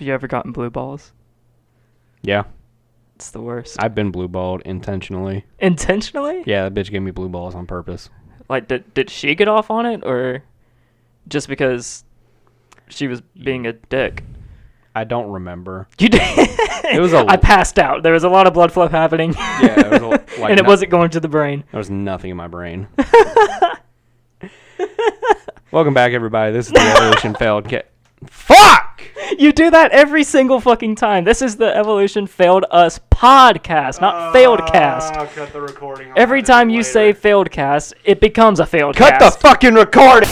Have you ever gotten blue balls? Yeah. It's the worst. I've been blue balled intentionally. Intentionally? Yeah, that bitch gave me blue balls on purpose. Like, did she get off on it, or just because she was being a dick? I don't remember. You did. It was I passed out. There was a lot of blood flow happening. Yeah, it was and it wasn't going to the brain. There was nothing in my brain. Welcome back, everybody. This is the Evolution Failed Fuck! You do that every single fucking time. This is the Evolution Failed Us podcast, not Failed Cast. Cut the recording. Every time you say Failed Cast, it becomes a Failed Cut Cast. the fucking recording!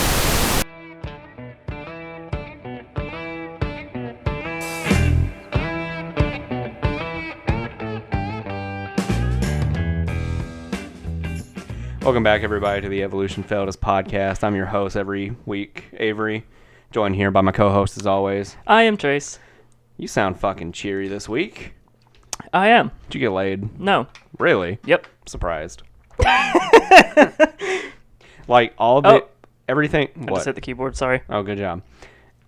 Welcome back, everybody, to the Evolution Failed Us podcast. I'm your host every week, Avery, joined here by my co-host as always. I am Trace. You sound fucking cheery this week. I am. Did you get laid? No. Really? Yep. Surprised. Like everything. I just hit the keyboard, sorry. Oh, good job.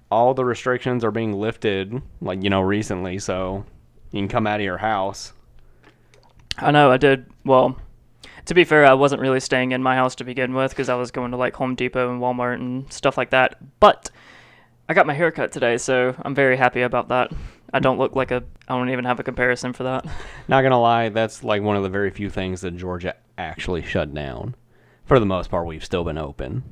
All the restrictions are being lifted, recently, so you can come out of your house. I know, I did. Well, to be fair, I wasn't really staying in my house to begin with because I was going to like Home Depot and Walmart and stuff like that. But I got my hair cut today, so I'm very happy about that. I don't even have a comparison for that. Not gonna lie, that's like one of the very few things that Georgia actually shut down. For the most part, we've still been open.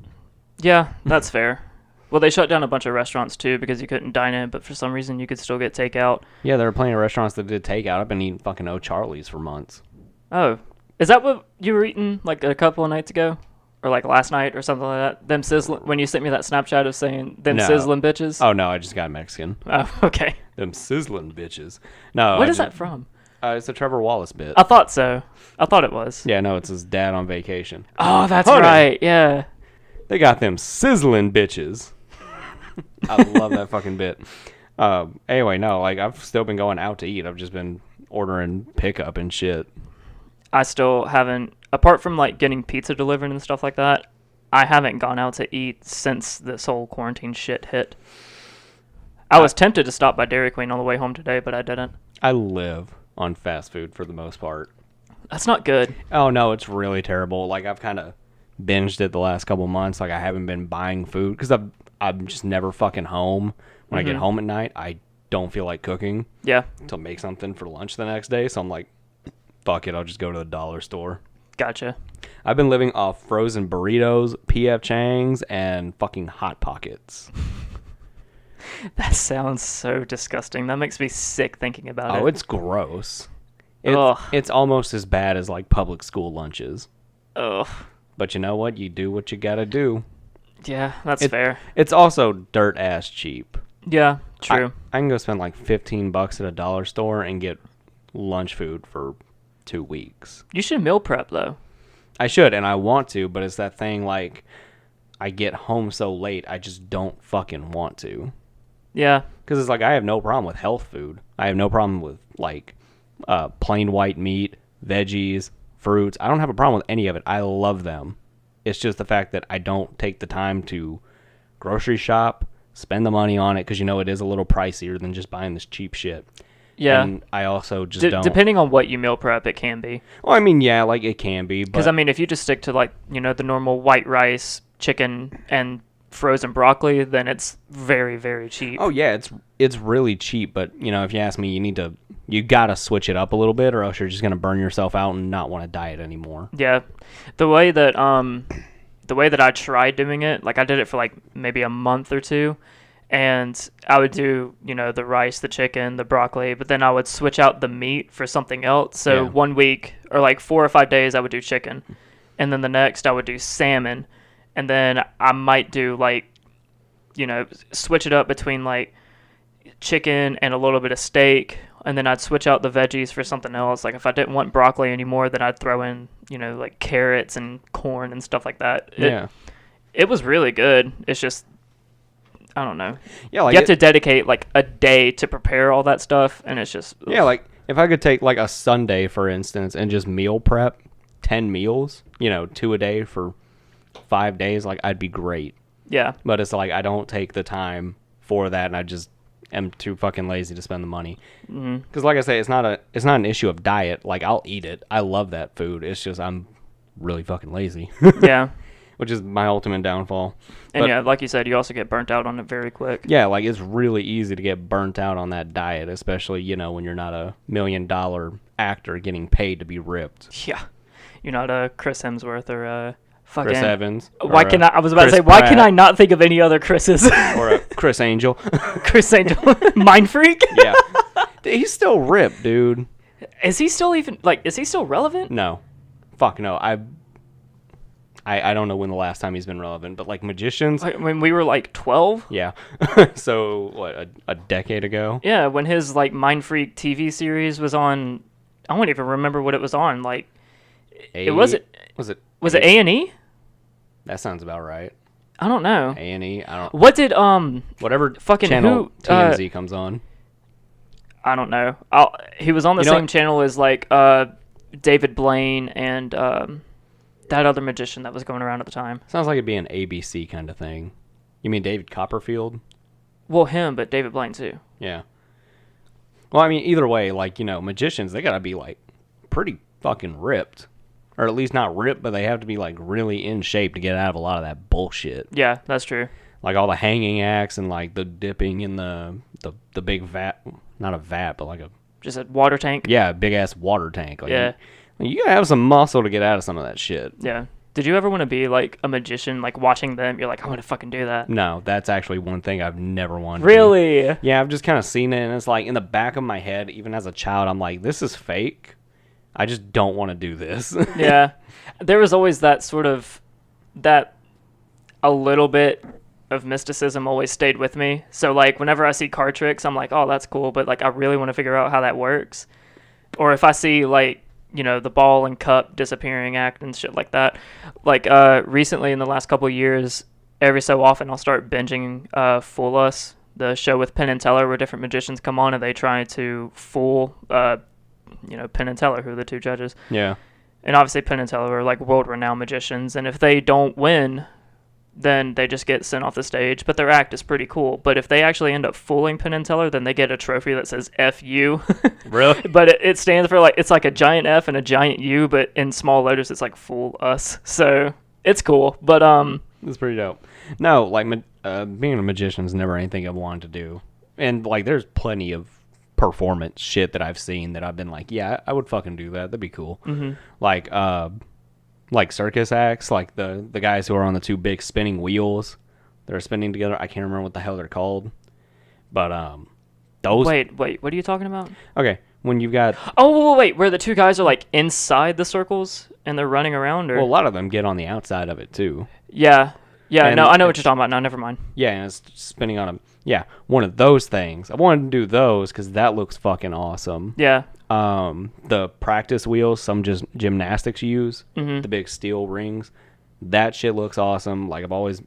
Yeah, that's fair. Well, they shut down a bunch of restaurants too because you couldn't dine in, but for some reason you could still get takeout. Yeah, there are plenty of restaurants that did takeout. I've been eating fucking O'Charlie's for months. Oh, is that what you were eating like a couple of nights ago? Or like last night or something like that? Them sizzling, when you sent me that Snapchat of saying, them No. sizzling bitches? Oh, no, I just got Mexican. Oh, okay. Them sizzling bitches. No. What is that from? It's a Trevor Wallace bit. I thought so. I thought it was. Yeah, no, it's his dad on vacation. Oh, that's Honey. right. Yeah. They got them sizzling bitches. I love that fucking bit. Anyway, no, like I've still been going out to eat. I've just been ordering pickup and shit. I still haven't, apart from like getting pizza delivered and stuff like that, I haven't gone out to eat since this whole quarantine shit hit. I was tempted to stop by Dairy Queen on the way home today, but I didn't. I live on fast food for the most part. That's not good. Oh, no, it's really terrible. Like, I've kind of binged it the last couple months. Like, I haven't been buying food because I'm just never fucking home. When I get home at night, I don't feel like cooking. Yeah. To make something for lunch the next day. So I'm like, fuck it, I'll just go to the dollar store. Gotcha. I've been living off frozen burritos, P.F. Chang's, and fucking Hot Pockets. That sounds so disgusting. That makes me sick thinking about it. Oh, it's gross. Ugh. It's almost as bad as like public school lunches. Ugh. But you know what? You do what you gotta do. Yeah, that's fair. It's also dirt ass cheap. Yeah, true. I can go spend like $15 at a dollar store and get lunch food for 2 weeks. You should meal prep though. I should, and I want to, but it's that thing like I get home so late, I just don't fucking want to. Yeah. Because it's like I have no problem with health food. I have no problem with like plain white meat, veggies, fruits. I don't have a problem with any of it. I love them. It's just the fact that I don't take the time to grocery shop, spend the money on it, because it is a little pricier than just buying this cheap shit. Yeah. And I also just don't. Depending on what you meal prep, it can be. Well, I mean, yeah, like it can be. Because, I mean, if you just stick to, like, the normal white rice, chicken, and frozen broccoli, then it's very, very cheap. Oh, yeah, it's really cheap. But, if you ask me, you got to switch it up a little bit, or else you're just going to burn yourself out and not want to diet anymore. Yeah. The way that I tried doing it, like, I did it for, like, maybe a month or two. And I would do, the rice, the chicken, the broccoli, but then I would switch out the meat for something else. So 1 week or like 4 or 5 days, I would do chicken. And then the next, I would do salmon. And then I might do like, switch it up between like chicken and a little bit of steak. And then I'd switch out the veggies for something else. Like if I didn't want broccoli anymore, then I'd throw in, like carrots and corn and stuff like that. It was really good. It's just, I don't know. Yeah, like you have to dedicate like a day to prepare all that stuff, and it's just... Yeah, like if I could take like a Sunday, for instance, and just meal prep 10 meals, 2 a day for 5 days, like I'd be great. Yeah. But it's like I don't take the time for that, and am too fucking lazy to spend the money. Mm-hmm. Because like I say, it's not an issue of diet. Like, I'll eat it. I love that food. It's just I'm really fucking lazy. Yeah. Which is my ultimate downfall. And But, yeah, like you said, you also get burnt out on it very quick. yeah, like it's really easy to get burnt out on that diet, especially, when you're not a $1 million actor getting paid to be ripped. Yeah. You're not a Chris Hemsworth or a fucking... Chris Evans. Why or can a I was about to Chris say, why can Pratt, I not think of any other Chris's? or a Chris Angel. Chris Angel. Mind Freak? Yeah. He's still ripped, dude. Is he still relevant? No. Fuck no. I don't know when the last time he's been relevant, but like magicians, Like, when we were like 12? yeah. So what, a decade ago? Yeah, when his like Mind Freak TV series was on, I don't even remember what it was on. Like, it wasn't. Was it? Was it A&E? That sounds about right. I don't know. A&E. I don't. What did Whatever fucking channel who, TMZ comes on. I don't know. He was on the You know same what? channel as like David Blaine and that other magician that was going around at the time. Sounds like it'd be an ABC kind of thing. You mean David Copperfield? Well, him, but David Blaine too. Yeah. Well, I mean, either way, like, magicians, they gotta be, like, pretty fucking ripped. Or at least not ripped, but they have to be, like, really in shape to get out of a lot of that bullshit. Yeah, that's true. Like, all the hanging acts and, like, the dipping in the big vat. Not a vat, but, like, Just a water tank. a big-ass water tank. Like, Yeah. you gotta have some muscle to get out of some of that shit. Yeah. Did you ever want to be like a magician, like watching them? You're like, I want to fucking do that. No, that's actually one thing I've never wanted to do. Really? Yeah, I've just kind of seen it, and it's like in the back of my head, even as a child, I'm like, this is fake. I just don't want to do this. Yeah. There was always that sort of, that a little bit of mysticism always stayed with me. So like whenever I see card tricks, I'm like, oh, that's cool. But like, I really want to figure out how that works. Or if I see like, the ball and cup disappearing act and shit like that. Like recently in the last couple of years, every so often I'll start binging Fool Us, the show with Penn and Teller where different magicians come on and they try to fool, Penn and Teller, who are the two judges. Yeah. And obviously Penn and Teller are like world-renowned magicians, and if they don't win, then they just get sent off the stage. But their act is pretty cool. But if they actually end up fooling Penn and Teller, then they get a trophy that says F you. Really? But it stands for like, it's like a giant F and a giant U, but in small letters it's like Fool Us. So it's cool. But That's pretty dope. No, like being a magician is never anything I've wanted to do. And like there's plenty of performance shit that I've seen that I've been like, yeah, I would fucking do that. That'd be cool. Mm-hmm. Like circus acts, like the guys who are on the two big spinning wheels that are spinning together. I can't remember what the hell they're called. But those wait, what are you talking about? Okay, when you've got Oh, wait, where the two guys are like inside the circles and they're running around, or well, a lot of them get on the outside of it too. yeah, And no, I know what you're talking about. No, never mind. Yeah, and it's spinning on a one of those things. I wanted to do those because that looks fucking awesome. Yeah, The practice wheels some just gymnastics use, Mm-hmm. the big steel rings, that shit looks awesome. Like I've always,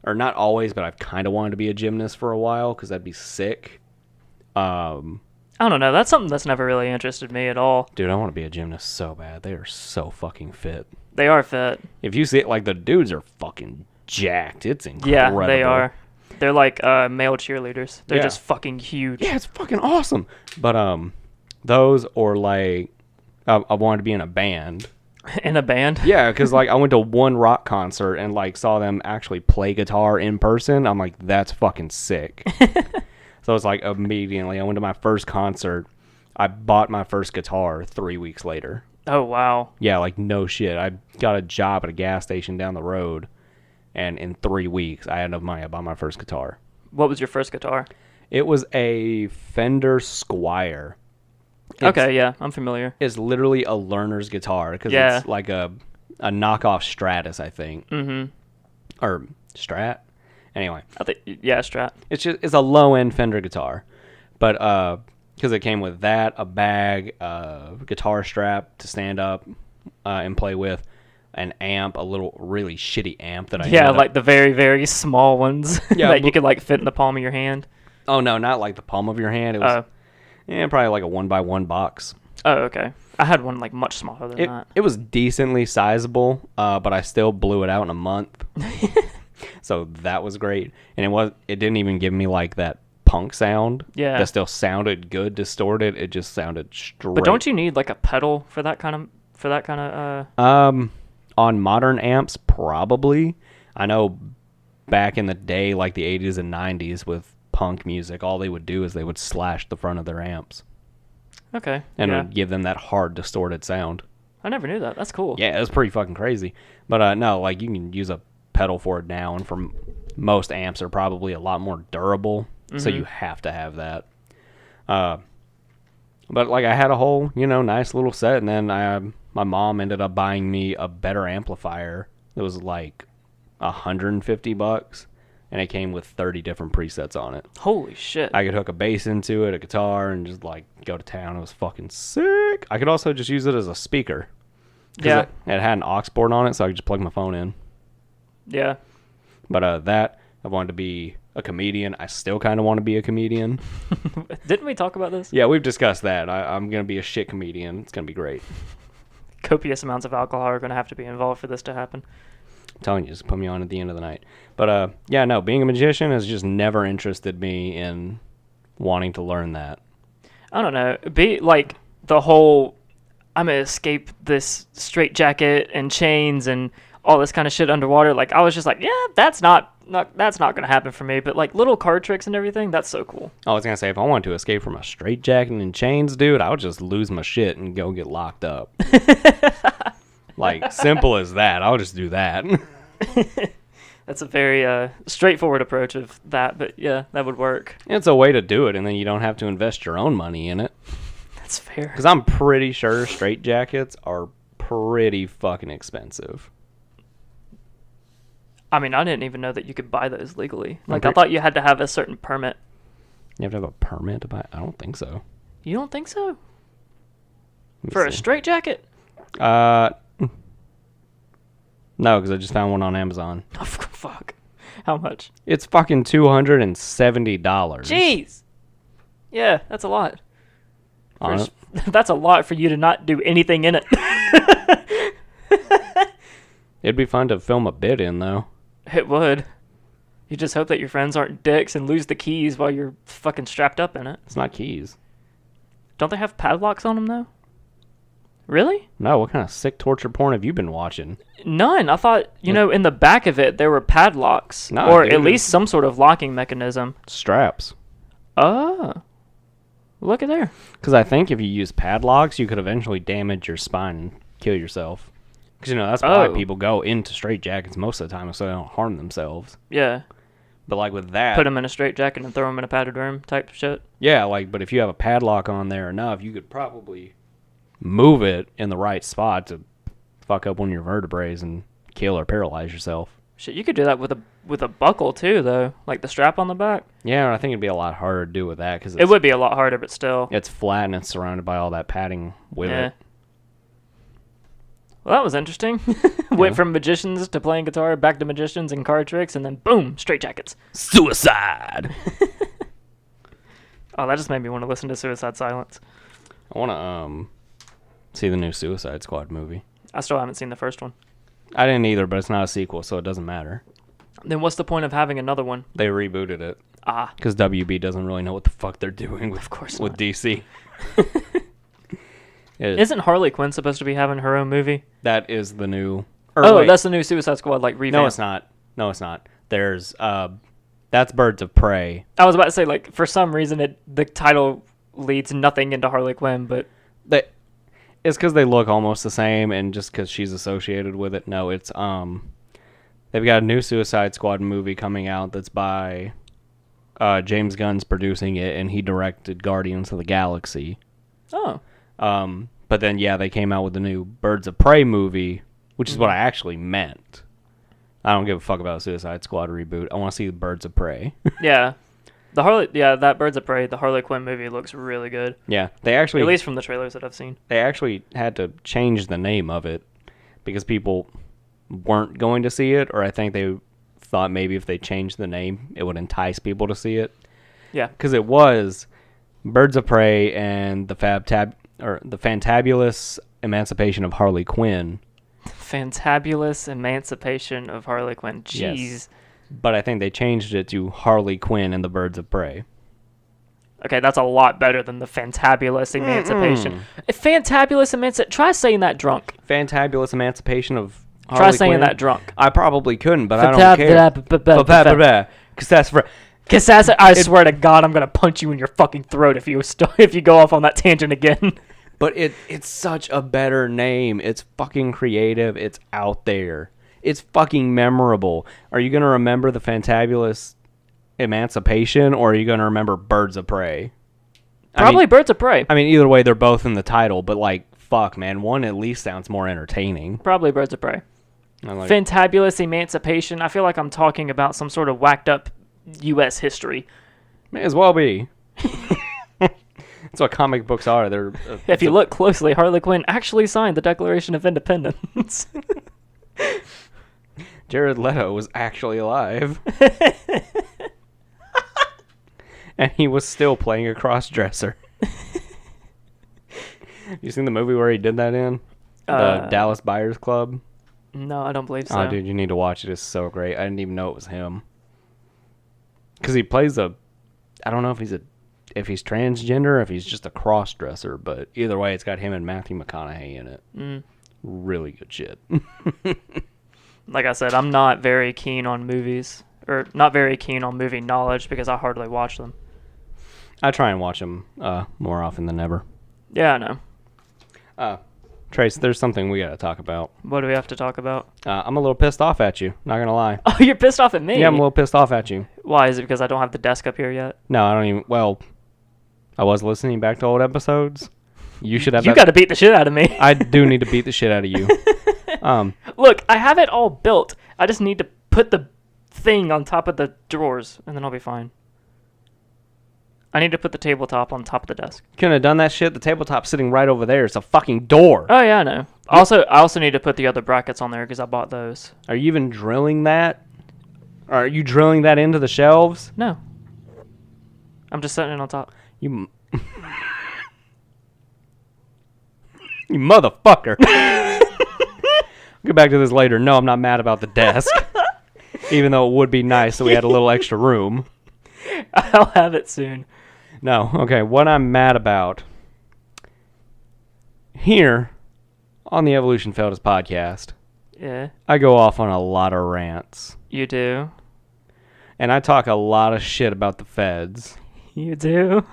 or not always, but I've kind of wanted to be a gymnast for a while because that'd be sick. I don't know. That's something that's never really interested me at all. Dude, I want to be a gymnast so bad. They are so fucking fit. They are fit. If you see it, like the dudes are fucking jacked. It's incredible. Yeah, they are. They're like male cheerleaders. They're Yeah. just fucking huge. Yeah, it's fucking awesome. But those or like I wanted to be in a band. In a band. Yeah, because like I went to one rock concert and like saw them actually play guitar in person. I'm like, that's fucking sick. So it's like immediately I went to my first concert. I bought my first guitar 3 weeks later. Oh wow. Yeah, like no shit. I got a job at a gas station down the road, and in 3 weeks I had enough money. I bought my first guitar. What was your first guitar? It was a Fender Squier. Okay, yeah, I'm familiar. It's literally a learner's guitar because Yeah. it's like a knockoff Stratus, I think. Mm-hmm. Or Strat. Anyway, I think Strat. it's a low end Fender guitar, but because it came with that, a bag, guitar strap to stand up and play with, an amp, a little really shitty amp that I Yeah, ended up- like the very, very small ones Yeah, that you but- could like fit in the palm of your hand. Oh no, not like the palm of your hand. It was probably like a 1x1 box. Oh, okay. I had one like much smaller than that. It was decently sizable, but I still blew it out in a month. So that was great, and it didn't even give me like that punk sound Yeah. that still sounded good distorted. It just sounded straight. But don't you need like a pedal for that kind of On modern amps, probably. I know back in the day, like the 80s and 90s with punk music, all they would do is they would slash the front of their amps. Okay. And yeah. it would give them that hard, distorted sound. I never knew that. That's cool. Yeah, it was pretty fucking crazy. But no, like you can use a pedal for it now, and for most amps are probably a lot more durable, so you have to have that. But like I had a whole, nice little set, and then my mom ended up buying me a better amplifier. It was like $150, and it came with 30 different presets on it. Holy shit. I could hook a bass into it, a guitar, and just like go to town. It was fucking sick. I could also just use it as a speaker. Yeah. It had an aux port on it, so I could just plug my phone in. Yeah. But I wanted to be a comedian. I still kind of want to be a comedian. Didn't we talk about this? Yeah, we've discussed that. I'm going to be a shit comedian. It's going to be great. Copious amounts of alcohol are going to have to be involved for this to happen. I'm telling you, just put me on at the end of the night. But yeah, no, being a magician has just never interested me in wanting to learn that. I don't know. Be like the whole I'm going to escape this straitjacket and chains and all this kind of shit underwater. Like I was just like, yeah, that's not going to happen for me. But like little card tricks and everything, that's so cool. I was going to say, if I wanted to escape from a straitjacket and chains, dude, I would just lose my shit and go get locked up. Like, simple as that. I'll just do that. That's a very straightforward approach of that. But yeah, that would work. It's a way to do it, and then you don't have to invest your own money in it. That's fair. Because I'm pretty sure straitjackets are pretty fucking expensive. I mean, I didn't even know that you could buy those legally. Like, I thought you had to have a certain permit. You have to have a permit to buy? I don't think so. You don't think so? Let me For a see. straitjacket? No, because I just found one on Amazon. Oh, fuck. How much? It's fucking $270. Jeez. Yeah, that's a lot. On it. That's a lot for you to not do anything in it. It'd be fun to film a bit in, though. It would. You just hope that your friends aren't dicks and lose the keys while you're fucking strapped up in it. It's not keys. Don't they have padlocks on them, though? Really? No, what kind of sick torture porn have you been watching? None. I thought, in the back of it, there were padlocks. No, or dude, at least some sort of locking mechanism. Straps. Oh. Look at there. Because I think if you use padlocks, you could eventually damage your spine and kill yourself. Because, that's why people go into straitjackets most of the time, so they don't harm themselves. Yeah. But, like, with that... Put them in a straitjacket and throw them in a padded room type shit. Yeah, but if you have a padlock on there enough, you could probably move it in the right spot to fuck up one of your vertebrae and kill or paralyze yourself. Shit, you could do that with a buckle, too, though. Like the strap on the back. Yeah, I think it'd be a lot harder to do with that. Cause It would be a lot harder, but still. It's flat and it's surrounded by all that padding with it. Well, that was interesting. Went from magicians to playing guitar, back to magicians and card tricks, and then boom, straitjackets. Suicide! Oh, that just made me want to listen to Suicide Silence. I want to see the new Suicide Squad movie. I still haven't seen the first one. I didn't either, but it's not a sequel, so it doesn't matter. Then what's the point of having another one? They rebooted it. Ah. Because WB doesn't really know what the fuck they're doing with, Of course with not. DC. Isn't Harley Quinn supposed to be having her own movie? That is the new... That's the new Suicide Squad, like, revamp. No, it's not. There's... that's Birds of Prey. I was about to say, like, for some reason, the title leads nothing into Harley Quinn, but... It's because they look almost the same, and just because she's associated with it. No, it's... They've got a new Suicide Squad movie coming out that's by... James Gunn's producing it, and he directed Guardians of the Galaxy. Oh. But then, yeah, they came out with the new Birds of Prey movie, which is what I actually meant. I don't give a fuck about a Suicide Squad reboot. I want to see the Birds of Prey. Yeah. That Birds of Prey, the Harley Quinn movie looks really good. Yeah, they actually... At least from the trailers that I've seen. They actually had to change the name of it because people weren't going to see it, or I think they thought maybe if they changed the name, it would entice people to see it. Yeah. Because it was Birds of Prey and the Fantabulous Emancipation of Harley Quinn. Fantabulous Emancipation of Harley Quinn. Jeez. Yes. But I think they changed it to Harley Quinn and the Birds of Prey. Okay, that's a lot better than the fantabulous emancipation. Fantabulous emancipation. Try saying that drunk. Fantabulous emancipation of Try Harley saying Quinn? that drunk. I probably couldn't, but I don't care. Because that's for... Cause I swear to God, I'm gonna punch you in your fucking throat if you go off on that tangent again. But it's such a better name. It's fucking creative. It's out there. It's fucking memorable. Are you gonna remember the Fantabulous Emancipation, or are you gonna remember Birds of Prey? Probably Birds of Prey. I mean, either way, they're both in the title. But like, fuck, man, one at least sounds more entertaining. Probably Birds of Prey. Fantabulous Emancipation. I feel like I'm talking about some sort of whacked up U.S. history. May as well be. That's what comic books are. They're if you look closely, Harley Quinn actually signed the Declaration of Independence. Jared Leto was actually alive. And he was still playing a cross-dresser. You seen the movie where he did that in? The Dallas Buyers Club? No, I don't believe so. Oh, dude, you need to watch it. It's so great. I didn't even know it was him. Because he plays I don't know if he's transgender or if he's just a cross-dresser, but either way, it's got him and Matthew McConaughey in it. Really good shit. Like I said, I'm not very keen on movies, or not very keen on movie knowledge because I hardly watch them. I try and watch them more often than ever. Yeah, I know. Trace, there's something we got to talk about. What do we have to talk about? I'm a little pissed off at you, not going to lie. Oh, you're pissed off at me? Yeah, I'm a little pissed off at you. Why? Is it because I don't have the desk up here yet? No, I don't even... Well, I was listening back to old episodes. You should have You got to beat the shit out of me. I do need to beat the shit out of you. Look, I have it all built. I just need to put the thing on top of the drawers, and then I'll be fine. I need to put the tabletop on top of the desk. Couldn't have done that shit. The tabletop's sitting right over there. It's a fucking door. Oh, yeah, I know. I also need to put the other brackets on there because I bought those. Are you even drilling that? Are you drilling that into the shelves? No. I'm just setting it on top. You motherfucker. I'll get back to this later. No, I'm not mad about the desk. Even though it would be nice so we had a little extra room. I'll have it soon. No, okay, what I'm mad about here on the Evolution Feldas podcast, Yeah. I go off on a lot of rants. You do. And I talk a lot of shit about the feds. You do.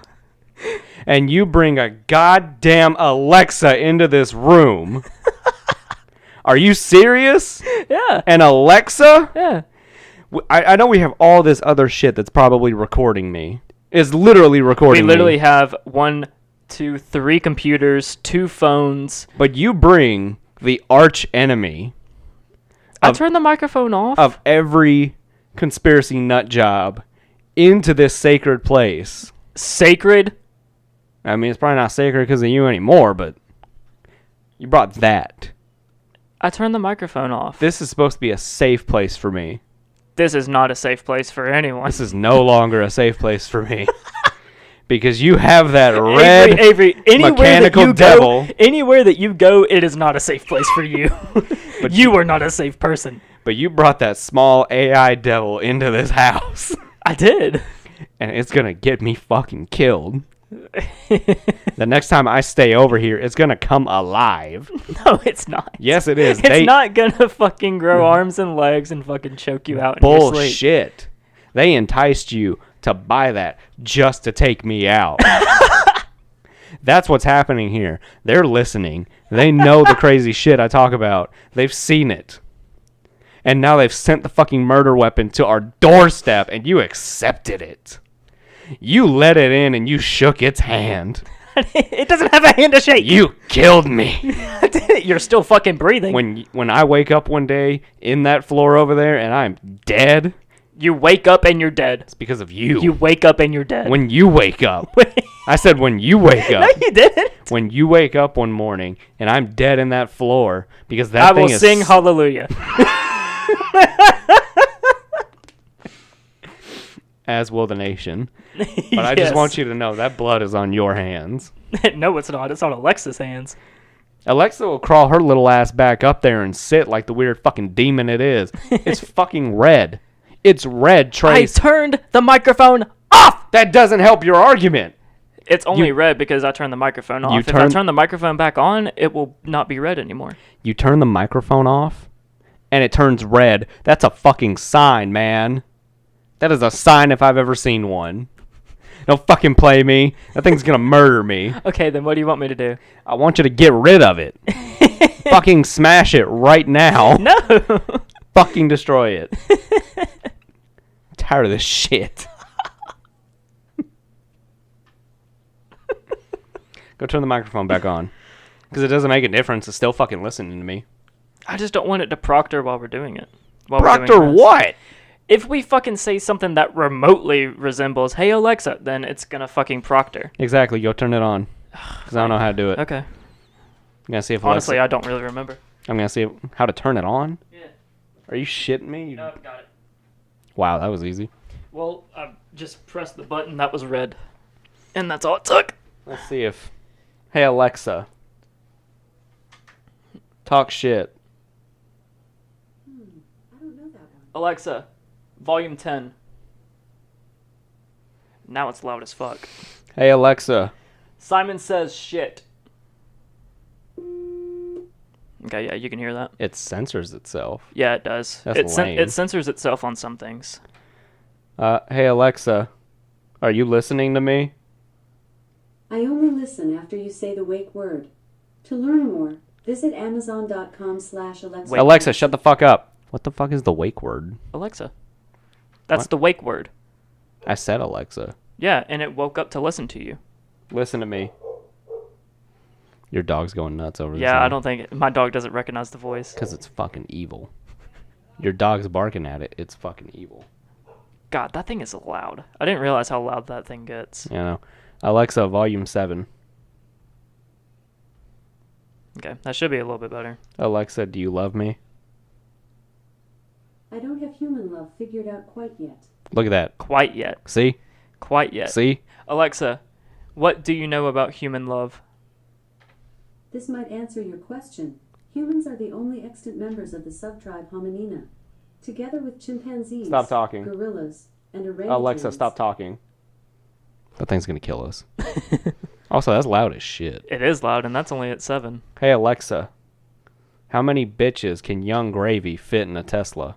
And you bring a goddamn Alexa into this room. Are you serious? Yeah. An Alexa? Yeah. I know we have all this other shit that's probably recording me. It's literally recording me. We literally have 1, 2, 3 computers, 2 phones. But you bring the arch enemy. I turned the microphone off. Of every conspiracy nut job into this sacred place. Sacred? I mean, it's probably not sacred because of you anymore, but you brought that. I turned the microphone off. This is supposed to be a safe place for me. This is not a safe place for anyone. This is no longer a safe place for me. Because you have that red Avery, mechanical devil. Anywhere that you go, it is not a safe place for you. But you are not a safe person. But you brought that small AI devil into this house. I did. And it's going to get me fucking killed. The next time I stay over here, it's going to come alive. No, it's not. Yes, it is. It's not going to fucking grow arms and legs and fucking choke you out in your sleep. Bullshit. They enticed you to buy that just to take me out. That's what's happening here. They're listening. They know the crazy shit I talk about. They've seen it. And now they've sent the fucking murder weapon to our doorstep, and you accepted it. You let it in, and you shook its hand. It doesn't have a hand to shake. You killed me. You're still fucking breathing. When I wake up one day in that floor over there, and I'm dead... You wake up and you're dead. It's because of you. You wake up and you're dead. When you wake up. I said when you wake up. No, you didn't. When you wake up one morning and I'm dead in that floor because that thing is... I will sing hallelujah. As will the nation. But I just want you to know that blood is on your hands. No, it's not. It's on Alexa's hands. Alexa will crawl her little ass back up there and sit like the weird fucking demon it is. It's fucking red. It's red, Trace. I turned the microphone off. That doesn't help your argument. It's only red because I turned the microphone off. If I turn the microphone back on, it will not be red anymore. You turn the microphone off, and it turns red. That's a fucking sign, man. That is a sign if I've ever seen one. Don't fucking play me. That thing's gonna murder me. Okay, then what do you want me to do? I want you to get rid of it. Fucking smash it right now. No. Fucking destroy it. I'm tired of this shit. Go turn the microphone back on. Because it doesn't make a difference. It's still fucking listening to me. I just don't want it to proctor while we're doing it. Proctor what? If we fucking say something that remotely resembles, hey Alexa, then it's gonna fucking proctor. Exactly. Go turn it on. Because I don't know how to do it. Okay. I'm gonna see if Honestly, I don't really remember. I'm gonna see how to turn it on. Yeah. Are you shitting me? No, got it. Wow, that was easy. Well, I just pressed the button that was red. And that's all it took. Let's see if... Hey, Alexa. Talk shit. I don't know that one. Alexa, volume 10. Now it's loud as fuck. Hey, Alexa. Simon says shit. Okay, yeah, you can hear that. It censors itself. Yeah, it does. That's lame. It censors itself on some things. Hey, Alexa. Are you listening to me? I only listen after you say the wake word. To learn more, visit amazon.com/Alexa. Wait. Alexa, shut the fuck up. What the fuck is the wake word? Alexa. That's What? the wake word. I said Alexa. Yeah, and it woke up to listen to you. Listen to me. Your dog's going nuts over this. Yeah, I don't think... My dog doesn't recognize the voice. Because it's fucking evil. Your dog's barking at it. It's fucking evil. God, that thing is loud. I didn't realize how loud that thing gets. You know. Alexa, volume 7. Okay, that should be a little bit better. Alexa, do you love me? I don't have human love figured out quite yet. Look at that. Quite yet. See? Quite yet. See? Alexa, what do you know about human love? This might answer your question. Humans are the only extant members of the subtribe Hominina. Together with chimpanzees, Stop talking. gorillas, and orangutans. Alexa, stop talking. That thing's gonna kill us. Also, that's loud as shit. It is loud, and that's only at 7. Hey, Alexa. How many bitches can Young Gravy fit in a Tesla?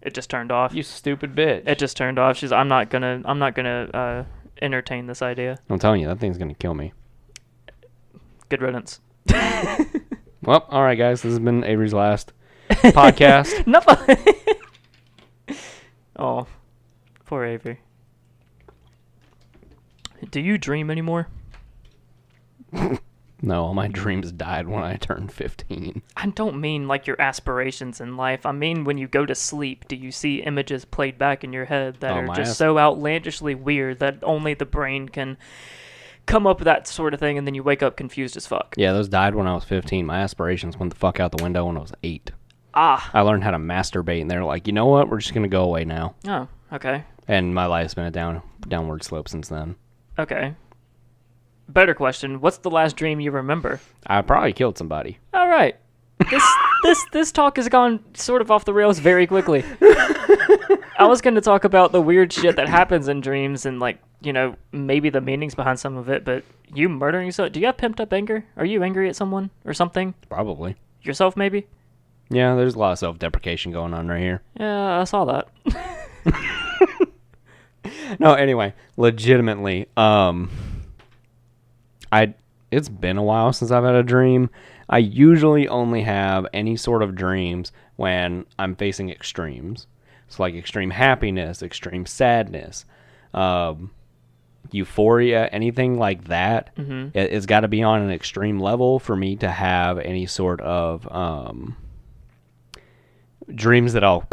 It just turned off. You stupid bitch. It just turned off. She's. I'm not gonna entertain this idea. I'm telling you, that thing's gonna kill me. Good riddance. Well, alright guys, this has been Avery's last podcast. Nothing. Oh, poor Avery. Do you dream anymore? No, all my dreams died when I turned 15. I don't mean like your aspirations in life. I mean when you go to sleep, do you see images played back in your head that Oh, are my just so outlandishly weird that only the brain can come up with that sort of thing, and then you wake up confused as fuck? Yeah, those died when I was 15. My aspirations went the fuck out the window when I was 8. Ah. I learned how to masturbate, and they're like, you know what? We're just going to go away now. Oh, okay. And my life's been a downward slope since then. Okay. Better question. What's the last dream you remember? I probably killed somebody. All right. This talk has gone sort of off the rails very quickly. I was going to talk about the weird shit that happens in dreams and, like, you know, maybe the meanings behind some of it, but you murdering someone, do you have pimped up anger? Are you angry at someone or something? Probably. Yourself, maybe? Yeah, there's a lot of self-deprecation going on right here. Yeah, I saw that. No, anyway, legitimately, it's been a while since I've had a dream. I usually only have any sort of dreams when I'm facing extremes. So like extreme happiness, extreme sadness, euphoria, anything like that. Mm-hmm. It's got to be on an extreme level for me to have any sort of dreams that I'll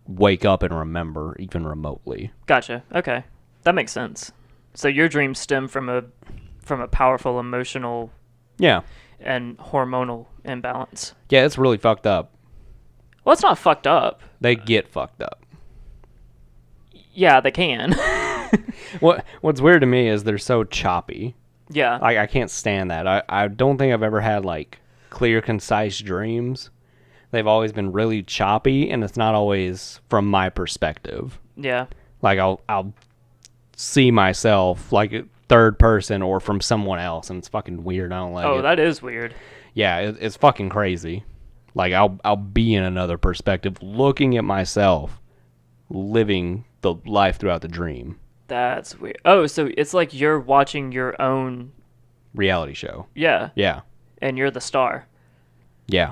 wake up and remember even remotely. Gotcha. Okay. That makes sense. So your dreams stem from a powerful emotional Yeah. and hormonal imbalance. Yeah, it's really fucked up. Well, it's not fucked up. They get fucked up. Yeah, they can. What's weird to me is they're so choppy. Yeah. I can't stand that. I don't think I've ever had like clear, concise dreams. They've always been really choppy, and it's not always from my perspective. Yeah. Like I'll see myself like third person or from someone else, and it's fucking weird. I don't like Oh, it. that is weird. Yeah, it's fucking crazy. Like I'll be in another perspective, looking at myself, living the life throughout the dream. That's weird. Oh, so it's like you're watching your own. Reality show. Yeah, Yeah, and you're the star. yeah.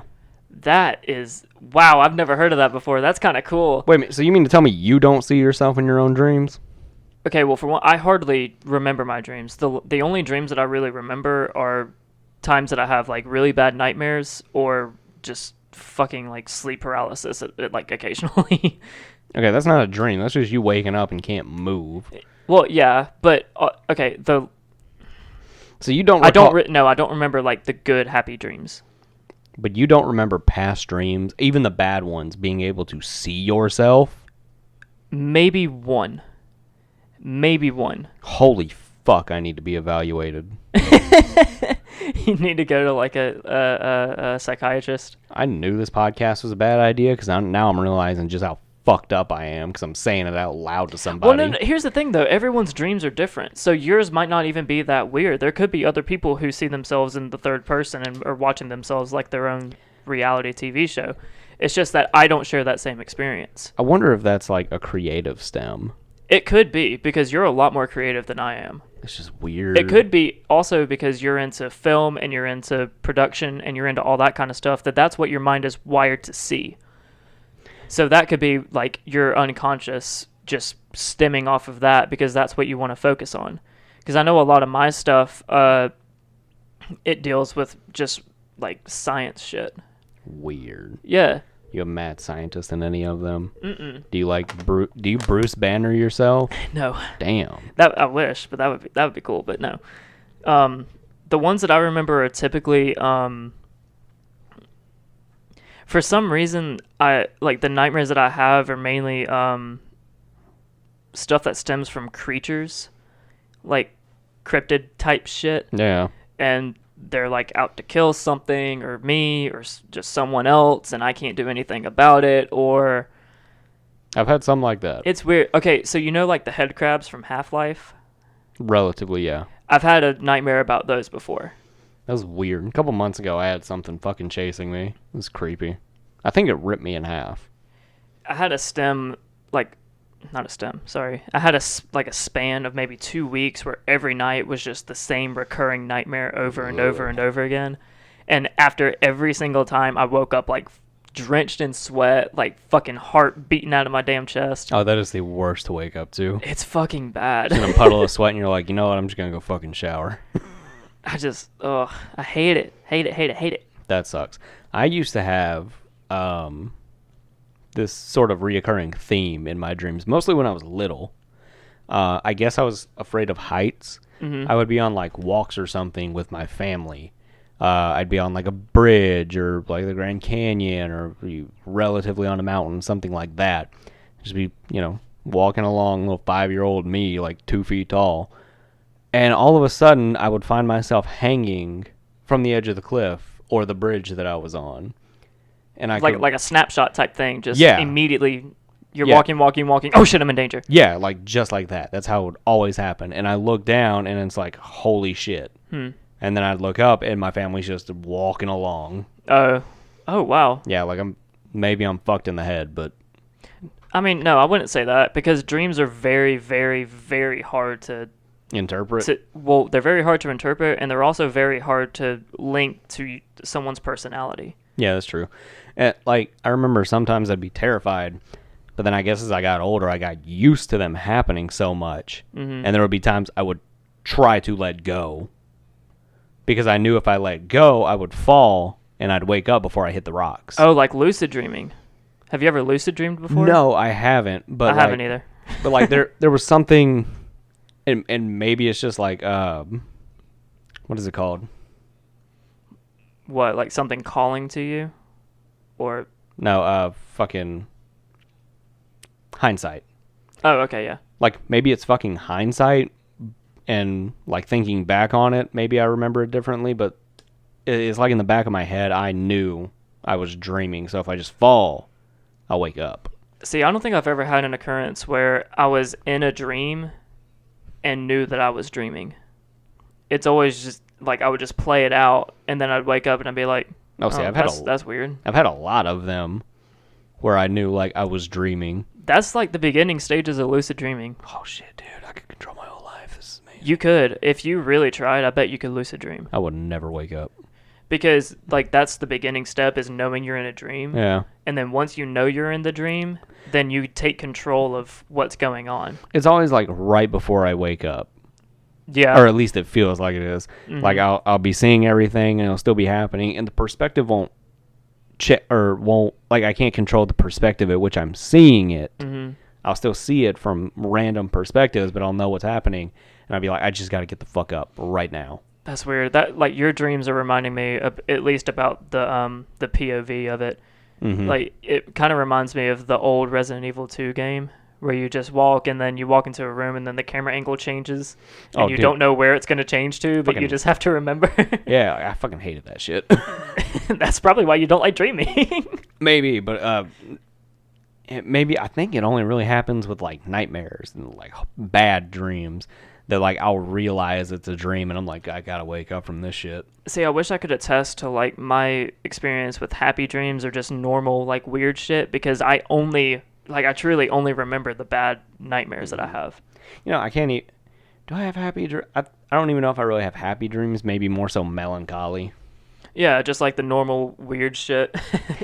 That is wow. I've never heard of that before. That's kind of cool. Wait a minute. So you mean to tell me you don't see yourself in your own dreams? Okay, well, for one, I hardly remember my dreams. The only dreams that I really remember are times that I have like really bad nightmares or just fucking like sleep paralysis like occasionally. Okay, that's not a dream. That's just you waking up and can't move. Well, yeah, but okay, So you don't. I Recall, I don't remember like the good happy dreams. but you don't remember past dreams, even the bad ones, being able to see yourself. Maybe one. Holy fuck! I need to be evaluated. You need to go to like a psychiatrist. I knew this podcast was a bad idea because now I'm realizing just how fucked up I am because I'm saying it out loud to somebody. Well, no, here's the thing though. Everyone's dreams are different, so yours might not even be that weird. There could be other people who see themselves in the third person and are watching themselves like their own reality TV show. It's just that I don't share that same experience. I wonder if that's like a creative stem. It could be because you're a lot more creative than I am. It's just weird. It could be also because you're into film and you're into production and you're into all that kind of stuff, that's what your mind is wired to see. So that could be like your unconscious just stemming off of that because that's what you want to focus on. Because I know a lot of my stuff, it deals with just like science shit. Weird. Yeah. You a mad scientist in any of them? Mm-mm. Do you Bruce Banner yourself? No. Damn. That I wish, but that would be cool. But no. The ones that I remember are typically for some reason I like the nightmares that I have are mainly stuff that stems from creatures, like cryptid type shit, Yeah. and they're like out to kill something or me or just someone else, and I can't do anything about it, or I've had some like that. it's weird. Okay, so you know like the head crabs from Half-Life? Relatively, yeah. I've had a nightmare about those before. That was weird. A couple months ago, I had something fucking chasing me. It was creepy. I think it ripped me in half. I had a stem, like, not a stem, sorry. I had a span of maybe 2 weeks where every night was just the same recurring nightmare over and over and over again. And after every single time, I woke up, like, drenched in sweat, like, fucking heart beating out of my damn chest. Oh, that is the worst to wake up to. It's fucking bad. In a puddle of sweat, and you're like, you know what? I'm just gonna go fucking shower. I hate it. Hate it. That sucks. I used to have this sort of reoccurring theme in my dreams, mostly when I was little. I guess I was afraid of heights. Mm-hmm. I would be on like walks or something with my family. I'd be on like a bridge or like the Grand Canyon or be relatively on a mountain, something like that. Just be, walking along, little 5-year-old me, like 2 feet tall. And all of a sudden, I would find myself hanging from the edge of the cliff or the bridge that I was on. And I like a snapshot type thing. Just Yeah. immediately, you're walking. Oh shit, I'm in danger. Yeah, like just like that. That's how it would always happen. And I look down, and it's like, holy shit. And then I'd look up, and my family's just walking along. Oh wow. Yeah, like I'm fucked in the head, but I mean, no, I wouldn't say that because dreams are very, very, very hard to interpret. they're very hard to interpret, and they're also very hard to link to someone's personality. Yeah, that's true. Like, I remember sometimes I'd be terrified, but then I guess as I got older, I got used to them happening so much. Mm-hmm. And there would be times I would try to let go because I knew if I let go, I would fall and I'd wake up before I hit the rocks. Oh, like lucid dreaming. Have you ever lucid dreamed before? No, I haven't. But I haven't either. But like there was something, and maybe it's just like what is it called? What, like something calling to you, or no, fucking hindsight. Oh, okay, yeah. Like maybe it's fucking hindsight, and like thinking back on it, maybe I remember it differently. But it's like in the back of my head, I knew I was dreaming. So if I just fall, I'll wake up. See, I don't think I've ever had an occurrence where I was in a dream and knew that I was dreaming. It's always just like I would just play it out, and then I'd wake up and I'd be like, Oh, see, that's weird. I've had a lot of them where I knew like I was dreaming. That's like the beginning stages of lucid dreaming. Oh shit, dude! I could control my whole life. This is amazing. You could, if you really tried, I bet you could lucid dream. I would never wake up. Because like that's the beginning step is knowing you're in a dream. Yeah. And then once you know you're in the dream, then you take control of what's going on. It's always like right before I wake up. Yeah. Or at least it feels like it is. Like I'll be seeing everything and it'll still be happening, and the perspective won't like I can't control the perspective at which I'm seeing it. I'll still see it from random perspectives, but I'll know what's happening, and I'll be like, I just got to get the fuck up right now. That's weird. That like your dreams are reminding me of, at least about the POV of it. Like it kind of reminds me of the old Resident Evil 2 game where you just walk and then you walk into a room and then the camera angle changes and you don't know where it's going to change to, but you just have to remember. Yeah, I fucking hated that shit. That's probably why you don't like dreaming. Maybe, but maybe I think it only really happens with like nightmares and like bad dreams that like I'll realize it's a dream and I'm like, I gotta wake up from this shit. See, I wish I could attest to like my experience with happy dreams or just normal like weird shit, because I truly only remember the bad nightmares that I have. You know, I can't even. Do I have happy dreams? I don't even know if I really have happy dreams. Maybe more so melancholy. Yeah, just like the normal weird shit.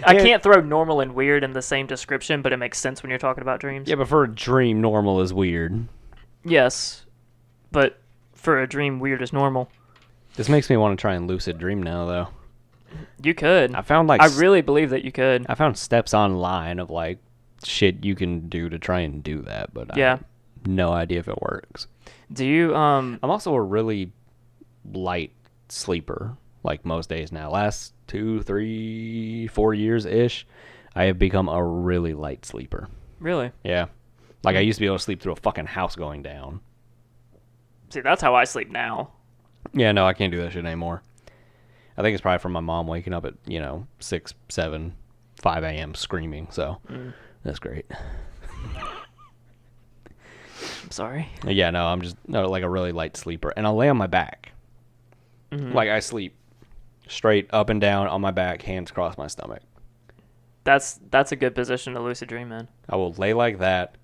I can't throw normal and weird in the same description, but it makes sense when you're talking about dreams. Yeah, but for a dream, normal is weird. Yes, but for a dream, weird is normal. This makes me want to try and lucid dream now, though. You could. I found like I really believe that you could. I found steps online of like shit you can do to try and do that, but I have no idea if it works. Do you I'm also a really light sleeper, like most days now. Last 2, 3, 4 years ish, I have become a really light sleeper. Really? Yeah. Like I used to be able to sleep through a fucking house going down. See, that's how I sleep now. Yeah, no, I can't do that shit anymore. I think it's probably from my mom waking up at, 6, 7, 5 a.m. screaming, so that's great. I'm sorry. Yeah, no, I'm just like a really light sleeper. And I'll lay on my back. Like I sleep straight up and down on my back, hands across my stomach. That's a good position to lucid dream in. I will lay like that,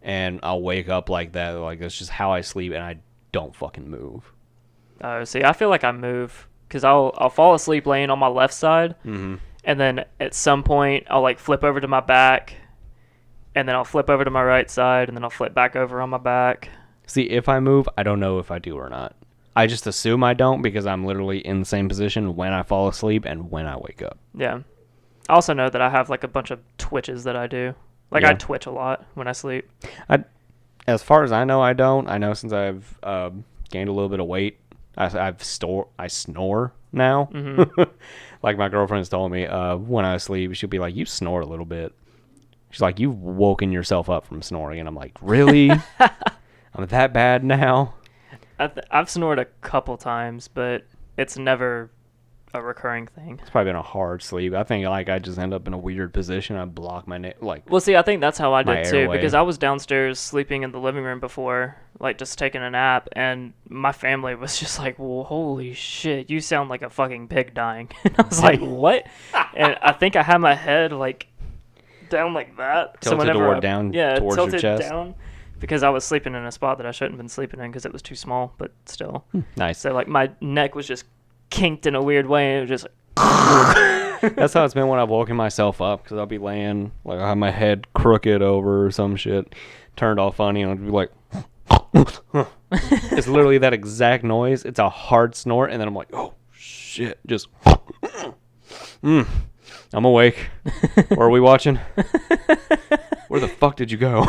and I'll wake up like that. Like that's just how I sleep, and I don't fucking move. Oh, see, I feel like I move because I'll fall asleep laying on my left side, and then at some point I'll like flip over to my back, and then I'll flip over to my right side, and then I'll flip back over on my back. See, if I move, I don't know if I do or not. I just assume I don't because I'm literally in the same position when I fall asleep and when I wake up. Yeah. I also know that I have like a bunch of twitches that I do. Like I twitch a lot when I sleep. As far as I know, I don't. I know since I've gained a little bit of weight, I snore now. Like my girlfriend's told me when I sleep, she'll be like, "You snore a little bit." She's like, "You've woken yourself up from snoring," and I'm like, "Really? I'm that bad now?" I've snored a couple times, but it's never a recurring thing. It's probably been a hard sleep. I think like I just end up in a weird position. I block my neck. Well, see, I think that's how I did too, airway. because I was downstairs sleeping in the living room before, like just taking a nap, and my family was just like, "Well, holy shit, you sound like a fucking pig dying." And I was like, "What?" And I think I had my head like down like that, Tilted toward down towards your tilted chest. down. Because I was sleeping in a spot that I shouldn't have been sleeping in because it was too small, but still. Nice. So, like, my neck was just kinked in a weird way, and it was just like... That's how it's been when I've woken myself up, because I'll be laying, like, I'll have my head crooked over or some shit, turned all funny, and I'll be like... It's literally that exact noise. It's a hard snort, and then I'm like, oh, shit, just... I'm awake. What are we watching? Where the fuck did you go?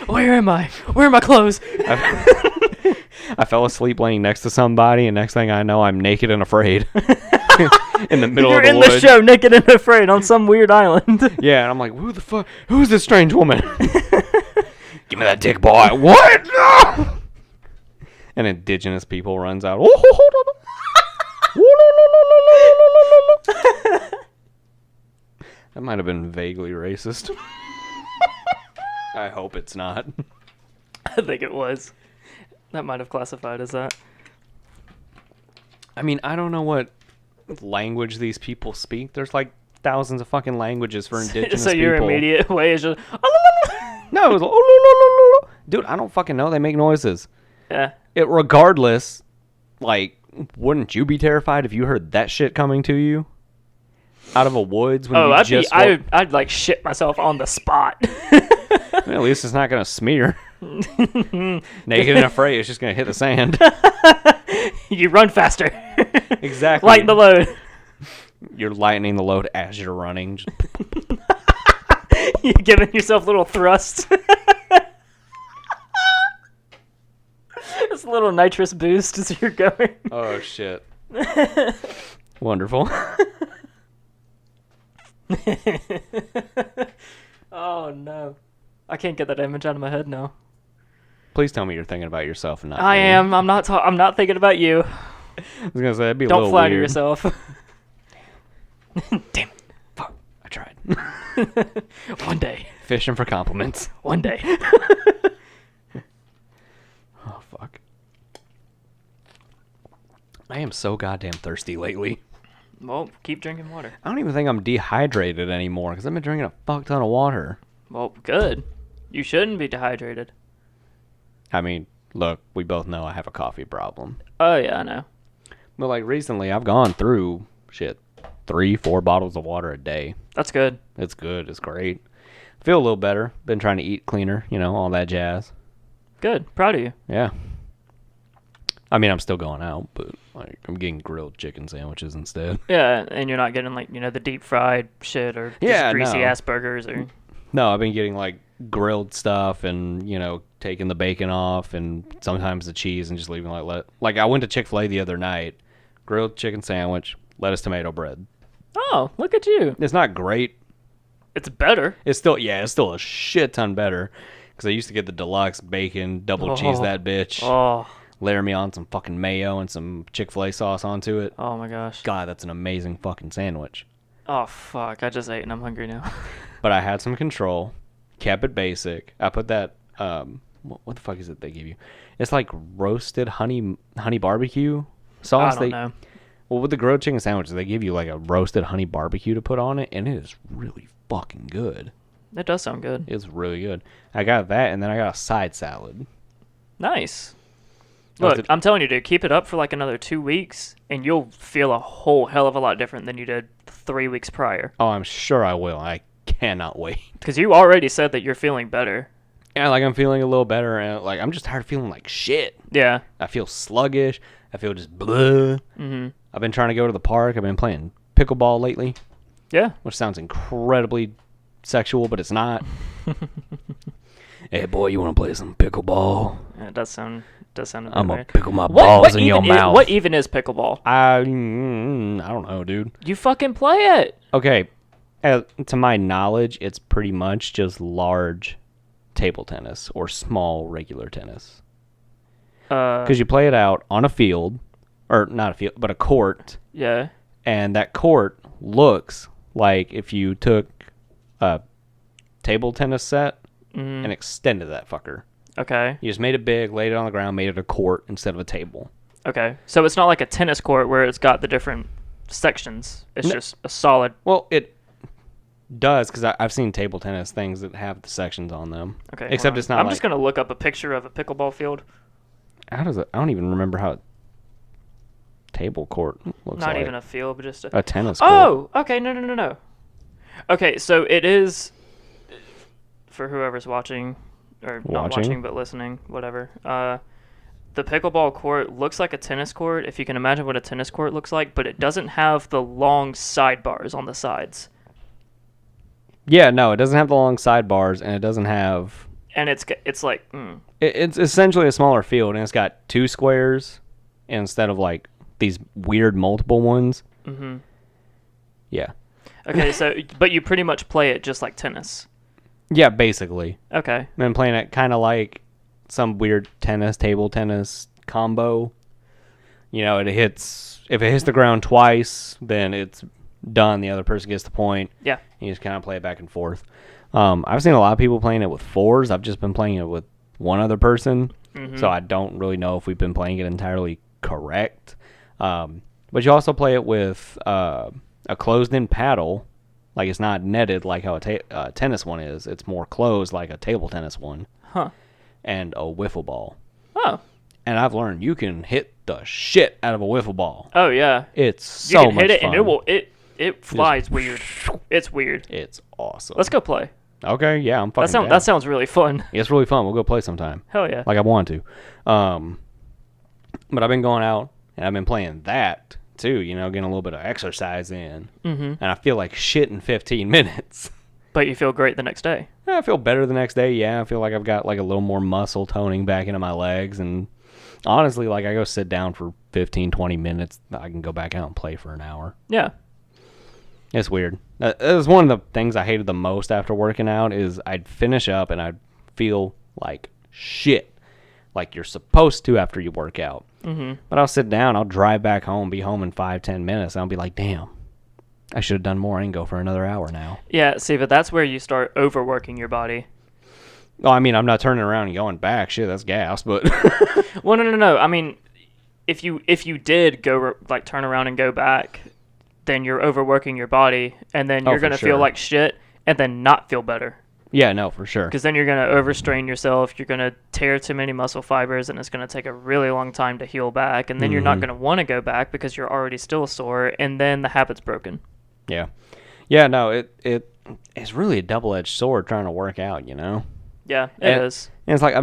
Where am I? Where are my clothes? I fell asleep laying next to somebody, and next thing I know, I'm naked and afraid. In the middle You're of the in woods. the show, naked and afraid, on some weird island. Yeah, and I'm like, who the fuck? Who's this strange woman? Give me that dick, boy. What? No! And indigenous people runs out. That might have been vaguely racist. I hope it's not. I think it was. That might have classified as that. I mean, I don't know what language these people speak. There's like thousands of fucking languages for indigenous So your people. immediate way is just... No, it was like, dude, I don't fucking know. They make noises. Yeah. Regardless, like, wouldn't you be terrified if you heard that shit coming to you out of a woods when Oh, you I'd just I'd like shit myself on the spot. Well, at least it's not gonna smear. Naked and afraid, it's just gonna hit the sand. You run faster. Exactly. Lighten the load. You're lightening the load as you're running. Just You're giving yourself little thrusts. It's a little nitrous boost as you're going. oh shit. Wonderful. Oh no. I can't get that image out of my head now. Please tell me you're thinking about yourself and not I me. am. I'm not thinking about you. I was gonna say that'd be a Don't little flatter weird. yourself. Damn Fuck, I tried. it. One day. Fishing for compliments. One day. Oh fuck. I am so goddamn thirsty lately. Well, keep drinking water. I don't even think I'm dehydrated anymore because I've been drinking a fuck ton of water. Well, good. You shouldn't be dehydrated. I mean, look, we both know I have a coffee problem. Oh yeah, I know. But like recently, I've gone through 3-4 bottles of water a day. That's good. It's good. It's great. Feel a little better. Been trying to eat cleaner. All that jazz. Good. Proud of you. Yeah. I mean, I'm still going out, but like I'm getting grilled chicken sandwiches instead. Yeah, and you're not getting like the deep fried shit or just Yeah, greasy no. ass burgers or. No, I've been getting like grilled stuff and taking the bacon off and sometimes the cheese and just leaving like I went to Chick-fil-A the other night, grilled chicken sandwich, lettuce tomato bread. Oh, look at you. It's not great. It's better. It's still a shit ton better because I used to get the deluxe bacon double cheese Oh. that bitch. Oh. Layer me on some fucking mayo and some Chick-fil-A sauce onto it. Oh my gosh. God, that's an amazing fucking sandwich. Oh fuck! I just ate and I'm hungry now. But I had some control, kept it basic. I put that what the fuck is it they give you? It's like roasted honey barbecue sauce. I don't know. Well, with the grilled chicken sandwiches, they give you like a roasted honey barbecue to put on it, and it is really fucking good. That does sound good. It's really good. I got that, and then I got a side salad. Nice. I was Look, I'm telling you, dude, keep it up for like another 2 weeks, and you'll feel a whole hell of a lot different than you did 3 weeks prior. Oh, I'm sure I will. I cannot wait. Because you already said that you're feeling better. Yeah, like I'm feeling a little better, and like I'm just tired of feeling like shit. Yeah. I feel sluggish. I feel just blah. Mm-hmm. I've been trying to go to the park. I've been playing pickleball lately, Yeah. which sounds incredibly sexual, but it's not. Hey, boy, you want to play some pickleball? Yeah, it does sound a bit I'm gonna weird. pickle my balls in your even mouth. What even is pickleball? I don't know, dude. You fucking play it. Okay, to my knowledge, it's pretty much just large table tennis or small regular tennis. Because you play it out on a field, or not a field, but a court, Yeah. and that court looks like if you took a table tennis set Mm, and extended that fucker. okay. You just made it big, laid it on the ground, made it a court instead of a table. Okay. So it's not like a tennis court where it's got the different sections. It's No. just a solid. Well, it does, because I've seen table tennis things that have the sections on them. Okay. hold Except on. it's not I'm like... just gonna look up a picture of a pickleball field. How does it... I don't even remember how a table court looks Not like. even a field, but just a. A tennis court. Oh. Okay. No. Okay. So it is. For whoever's watching, or not Watching? watching but listening, whatever. The pickleball court looks like a tennis court, if you can imagine what a tennis court looks like, but it doesn't have the long sidebars on the sides. Yeah, no, it doesn't have the long sidebars, and it doesn't have... And it's like, It's essentially a smaller field, and it's got 2 squares instead of, like, these weird multiple ones. mm-hmm. Yeah. Okay, so, but you pretty much play it just like tennis. Yeah, basically. Okay. I'm playing it kind of like some weird table tennis combo. If it hits the ground twice, then it's done. The other person gets the point. Yeah. You just kind of play it back and forth. I've seen a lot of people playing it with 4s. I've just been playing it with one other person, so I don't really know if we've been playing it entirely correct. But you also play it with a closed-in paddle. Like, it's not netted like how a tennis one is. It's more closed like a table tennis one. Huh. And a wiffle ball. Oh. And I've learned you can hit the shit out of a wiffle ball. Oh, yeah. It's You so can much hit it, fun. and it flies weird. It's weird. It's awesome. Let's go play. Okay, yeah, I'm fucking down. That sounds really fun. It's really fun. We'll go play sometime. Hell yeah. Like I want to. But I've been going out and I've been playing that too, you know, getting a little bit of exercise in. Mm-hmm. And I feel like shit in 15 minutes. But you feel great the next day. I feel better the next day, yeah. I feel like I've got like a little more muscle toning back into my legs. And honestly, like I go sit down for 15, 20 minutes. I can go back out and play for an hour. Yeah. It's weird. It was one of the things I hated the most after working out is I'd finish up and I'd feel like shit. Like you're supposed to after you work out. Mm-hmm. But I'll sit down, I'll drive back home, be home in 5-10 minutes, and I'll be like, damn, I should have done more. I can go for another hour now. Yeah, see, but that's where you start overworking your body. Oh, I mean, I'm not turning around and going back. Shit, that's gas, but... Well, no. I mean, if you did go, like, turn around and go back, then you're overworking your body, and then you're going to feel like shit, and then not feel better. Yeah, no, for sure. Because then you're going to overstrain yourself, you're going to tear too many muscle fibers, and it's going to take a really long time to heal back, and then you're not going to want to go back because you're already still sore, and then the habit's broken. Yeah. Yeah, no, it's really a double-edged sword trying to work out, you know? Yeah, it is. And it's like I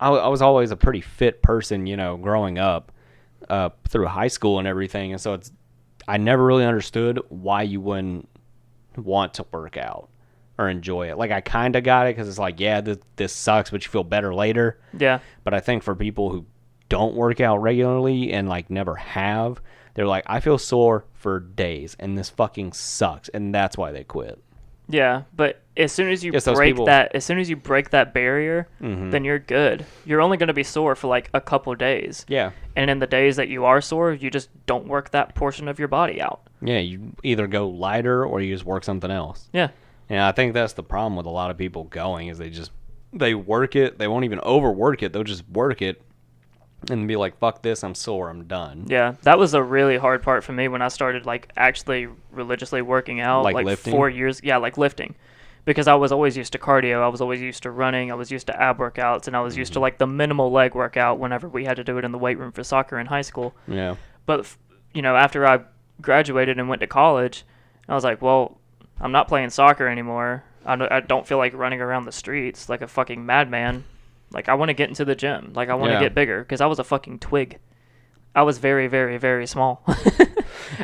was always a pretty fit person, you know, growing up through high school and everything. And so I never really understood why you wouldn't want to work out or enjoy it. Like I kind of got it because it's like, yeah, this sucks, but you feel better later. Yeah. But I think for people who don't work out regularly and like never have, they're like, I feel sore for days and this fucking sucks. And that's why they quit. Yeah, but as soon as you Yes, those break people- that barrier, then you're good. You're only going to be sore for like a couple days. Yeah. And in the days that you are sore, you just don't work that portion of your body out. Yeah, you either go lighter or you just work something else. Yeah. And I think that's the problem with a lot of people going is they work it. They won't even overwork it. They'll just work it and be like, fuck this, I'm sore, I'm done. Yeah, that was a really hard part for me when I started like actually religiously working out, Like lifting? 4 years. Yeah, like lifting, because I was always used to cardio. I was always used to running. I was used to ab workouts, and I was used to like the minimal leg workout whenever we had to do it in the weight room for soccer in high school. Yeah. But you know, after I graduated and went to college, I was like, well, I'm not playing soccer anymore. I don't feel like running around the streets like a fucking madman. Like, I want to get into the gym. Like, I want to get bigger because I was a fucking twig. I was very, very, very small.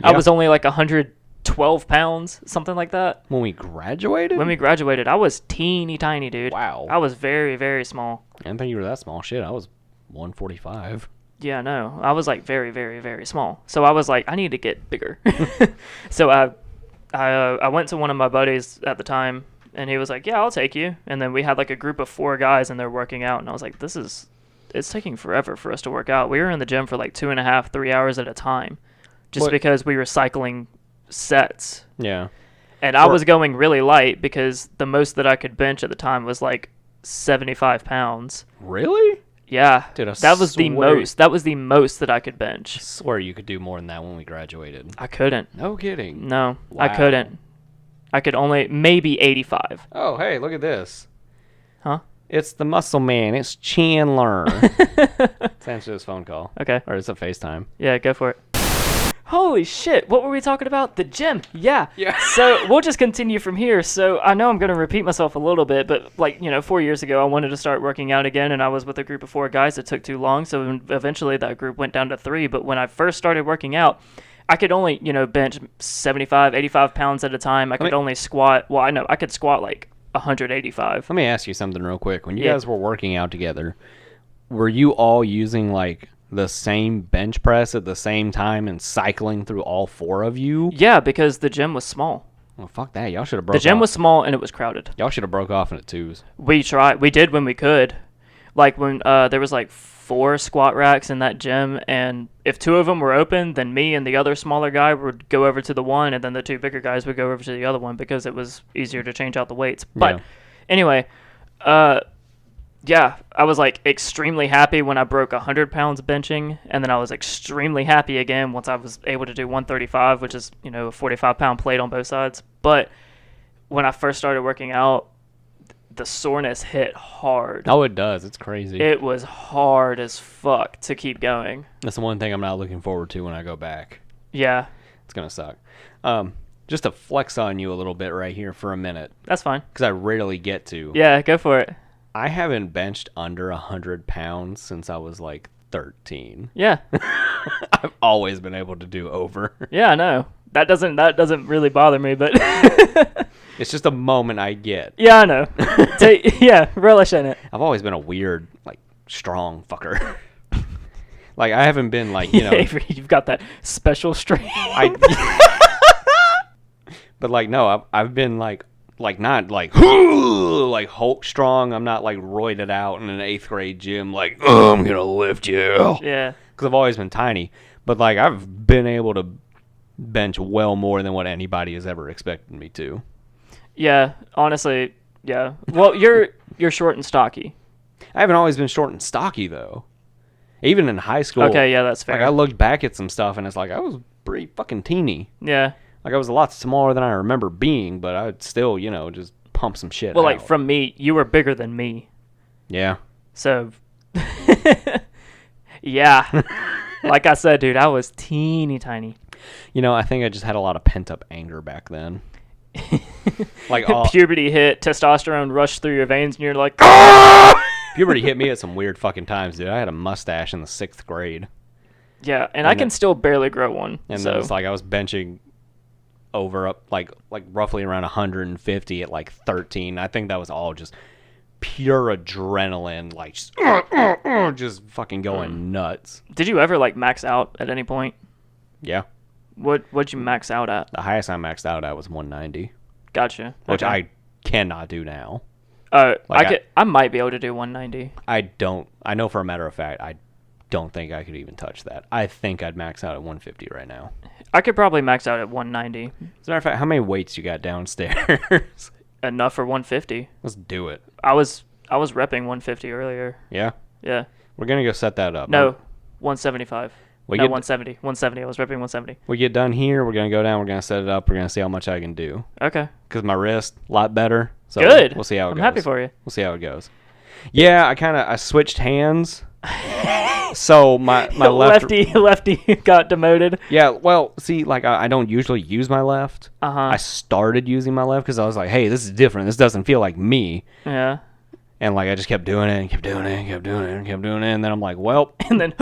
I was only like 112 pounds, something like that. When we graduated? When we graduated, I was teeny tiny, dude. Wow. I was very, very small. I didn't think you were that small. Shit, I was 145. Yeah, no. I was like very, very, very small. So I was like, I need to get bigger. So I went to one of my buddies at the time, and he was like, yeah, I'll take you. And then we had like a group of 4 guys, and they're working out. And I was like, it's taking forever for us to work out. We were in the gym for like 2.5, 3 hours at a time just because we were cycling sets. Yeah. And I was going really light because the most that I could bench at the time was like 75 pounds. Really? Yeah. Dude, that was the most. That was the most that I could bench. I swear you could do more than that when we graduated. I couldn't. No kidding. No, Wow. I couldn't. I could only maybe 85. Oh, hey, look at this. Huh? It's the muscle man. It's Chandler. Let's answer this phone call. Okay. Or it's a FaceTime. Yeah, go for it. Holy shit, what were we talking about? The gym. Yeah. Yeah. So we'll just continue from here. So I know I'm going to repeat myself a little bit, but 4 years ago, I wanted to start working out again, and I was with a group of 4 guys. It took too long, so eventually that group went down to 3. But when I first started working out, I could only, bench 75, 85 pounds at a time. I could only squat. Well, I know I could squat like 185. Let me ask you something real quick. When you Yeah. guys were working out together, were you all using like the same bench press at the same time and cycling through all 4 of you? Yeah, because the gym was small. Well, fuck that. Y'all should have broke The gym off. was small and it was crowded. Y'all should have broke off into 2s. We did when we could. Like when there was like 4 squat racks in that gym, and if 2 of them were open, then me and the other smaller guy would go over to the one, and then the 2 bigger guys would go over to the other one because it was easier to change out the weights. But Yeah. anyway, yeah, I was like extremely happy when I broke 100 pounds benching, and then I was extremely happy again once I was able to do 135, which is, you know, a 45-pound plate on both sides. But when I first started working out, the soreness hit hard. Oh, it does. It's crazy. It was hard as fuck to keep going. That's the one thing I'm not looking forward to when I go back. Yeah, It's gonna suck. Just to flex on you a little bit right here for a minute, that's fine. because I rarely get to. Yeah, go for it. I haven't benched under 100 pounds since I was like 13. Yeah, I've always been able to do over. yeah, I know. That doesn't really bother me, but It's just a moment I get. yeah, I know. Yeah, relish in it. I've always been a weird, like, strong fucker. Like, I haven't been like, you know, Avery, you've got that special strength. But like, no, I've been like not like like Hulk strong. I'm not like roided out in an 8th grade gym like, oh, I'm gonna lift you. Yeah. Because I've always been tiny. But like, I've been able to bench well more than what anybody has ever expected me to. Yeah, honestly, yeah. Well, you're short and stocky. I haven't always been short and stocky though. Even in high school. Okay, yeah, that's fair. Like, I looked back at some stuff and it's like I was pretty fucking teeny. Yeah. Like, I was a lot smaller than I remember being, but I would still, you know, just pump some shit Well, out. like from me, you were bigger than me. Yeah. So yeah. Like I said, dude, I was teeny tiny. You know, I think I just had a lot of pent-up anger back then. Like, Puberty hit, testosterone rushed through your veins, and you're like, puberty hit me at some weird fucking times, dude. I had a mustache in the 6th grade. yeah, and I can still barely grow one. And so then it's like I was benching over up like roughly around 150 at like 13. I think that was all just pure adrenaline, like just fucking going nuts. did you ever like max out at any point? Yeah. What'd you max out at? The highest I maxed out at was 190, Gotcha. which Okay. I cannot do now. I might be able to do 190. I know for a matter of fact, I don't think I could even touch that. I think I'd max out at 150 right now. I could probably max out at 190. As a matter of fact, how many weights you got downstairs? Enough for 150. Let's do it. I was repping 150 earlier. Yeah? Yeah. We're going to go set that up. No, 175. We No, get- 170. 170. I was repping 170. We get done here, we're going to go down, we're going to set it up, we're going to see how much I can do. Okay. Because my wrist, a lot better. So Good. We'll see how it I'm goes. happy for you. We'll see how it goes. Yeah, I switched hands. So my left... lefty got demoted. Yeah, well, see, like, I don't usually use my left. Uh-huh. I started using my left because I was like, hey, this is different. This doesn't feel like me. Yeah. And, like, I just kept doing it and kept doing it and kept doing it and kept doing it. And then I'm like, well... And then,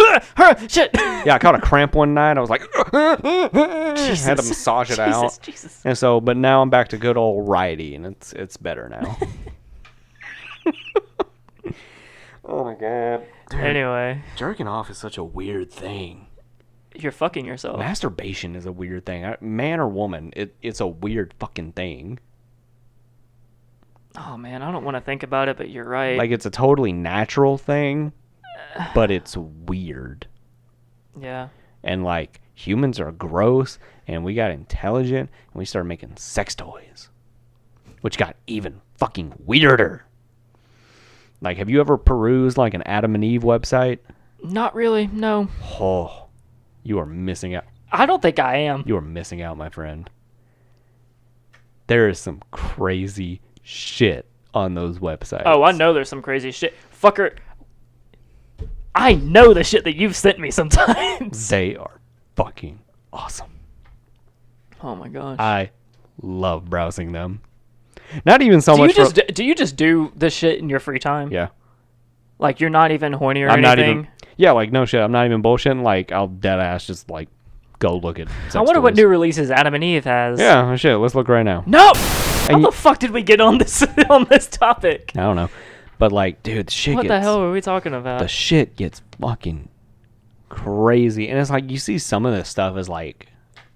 shit. Yeah, I caught a cramp one night. I was like... had to massage it out. Jesus. And so, but now I'm back to good old righty, and it's better now. Oh, my God. Dude, Anyway, jerking off is such a weird thing. you're fucking yourself. Masturbation is a weird thing. Man or woman, it's a weird fucking thing. Oh, man, I don't want to think about it, but you're right. Like, it's a totally natural thing, but it's weird. Yeah. And, like, humans are gross, and we got intelligent, and we started making sex toys, which got even fucking weirder. Like, have you ever perused, like, an Adam and Eve website? Not really, no. Oh, you are missing out. I don't think I am. You are missing out, my friend. There is some crazy shit on those websites. Oh, I know there's some crazy shit. Fucker, I know the shit that you've sent me sometimes. They are fucking awesome. Oh my gosh. I love browsing them. Not even so much Do you just do this shit in your free time? Yeah. Like you're not even horny or I'm not anything? even... Yeah, like, no shit. I'm not even bullshitting. Like, I'll dead ass just, like, go look at sex I wonder what toys. new releases Adam and Eve has. Yeah, shit. Let's look right now. No! How the fuck did we get on this on this topic? I don't know. But, like, dude, the shit What gets... the hell are we talking about? The shit gets fucking crazy. And it's like, you see some of this stuff as, like,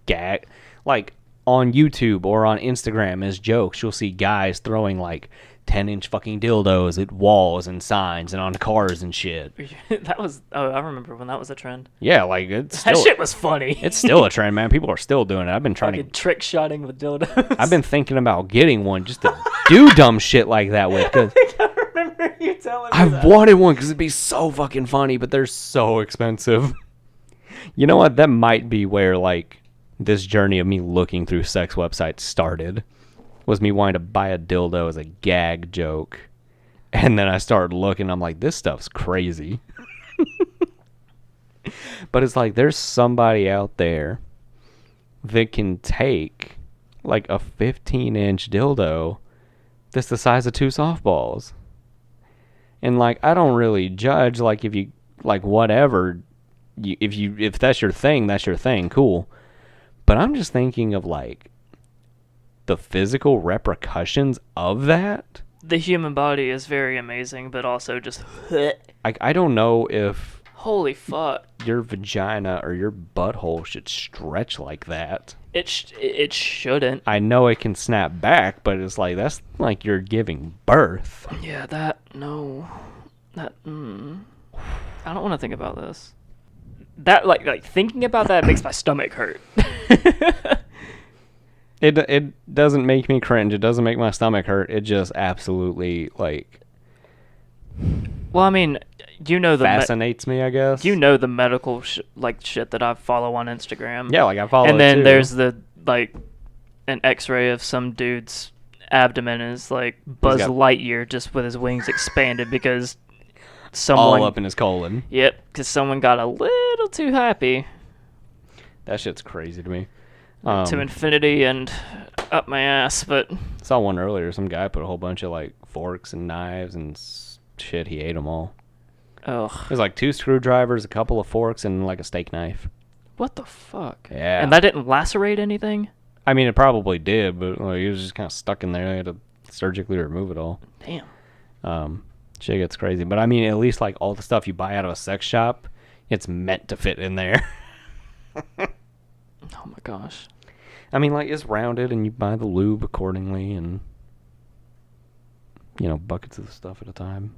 gag... Like, on YouTube or on Instagram as jokes, you'll see guys throwing, like, 10-inch fucking dildos at walls and signs and on cars and shit. That was. Oh, I remember when that was a trend. Yeah, like it's That still shit was funny. it's still a trend, man. People are still doing it. I've been trying Fucking to. trick shotting with dildos. I've been thinking about getting one just to do dumb shit like that with. 'Cause I remember you telling me I've that. wanted one because it'd be so fucking funny, but they're so expensive. You know what? That might be where like this journey of me looking through sex websites started. Was me wanting to buy a dildo as a gag joke. And then I started looking, I'm like, this stuff's crazy. But it's like there's somebody out there that can take like a 15-inch dildo that's the size of 2 softballs. And like I don't really judge, like if you like whatever, if that's your thing, that's your thing, cool. But I'm just thinking of like the physical repercussions of that. The human body is very amazing, but also just. I don't know if Holy fuck! your vagina or your butthole should stretch like that. It shouldn't. I know it can snap back, but it's like that's like you're giving birth. Yeah, that no, that. I don't want to think about this. That like thinking about that makes my stomach hurt. It doesn't make me cringe. It doesn't make my stomach hurt. It just absolutely like Well, I mean, you know the fascinates me, I guess. you know the medical shit that I follow on Instagram. Yeah, like I follow. And it then too. there's the like an X-ray of some dude's abdomen is like Buzz got- Lightyear just with his wings expanded because someone. all up in his colon. Yep, because someone got a little too happy. That shit's crazy to me. To infinity and up my ass, but Saw one earlier. Some guy put a whole bunch of like forks and knives and shit. He ate them all. ugh, There's like 2 screwdrivers, a couple of forks, and like a steak knife. what the fuck? Yeah. And that didn't lacerate anything? I mean, it probably did, but like, it was just kind of stuck in there. They had to surgically remove it all. Damn. Shit gets crazy. But I mean, at least like all the stuff you buy out of a sex shop, it's meant to fit in there. Oh my gosh. I mean, like it's rounded, and you buy the lube accordingly, and you know, buckets of stuff at a time.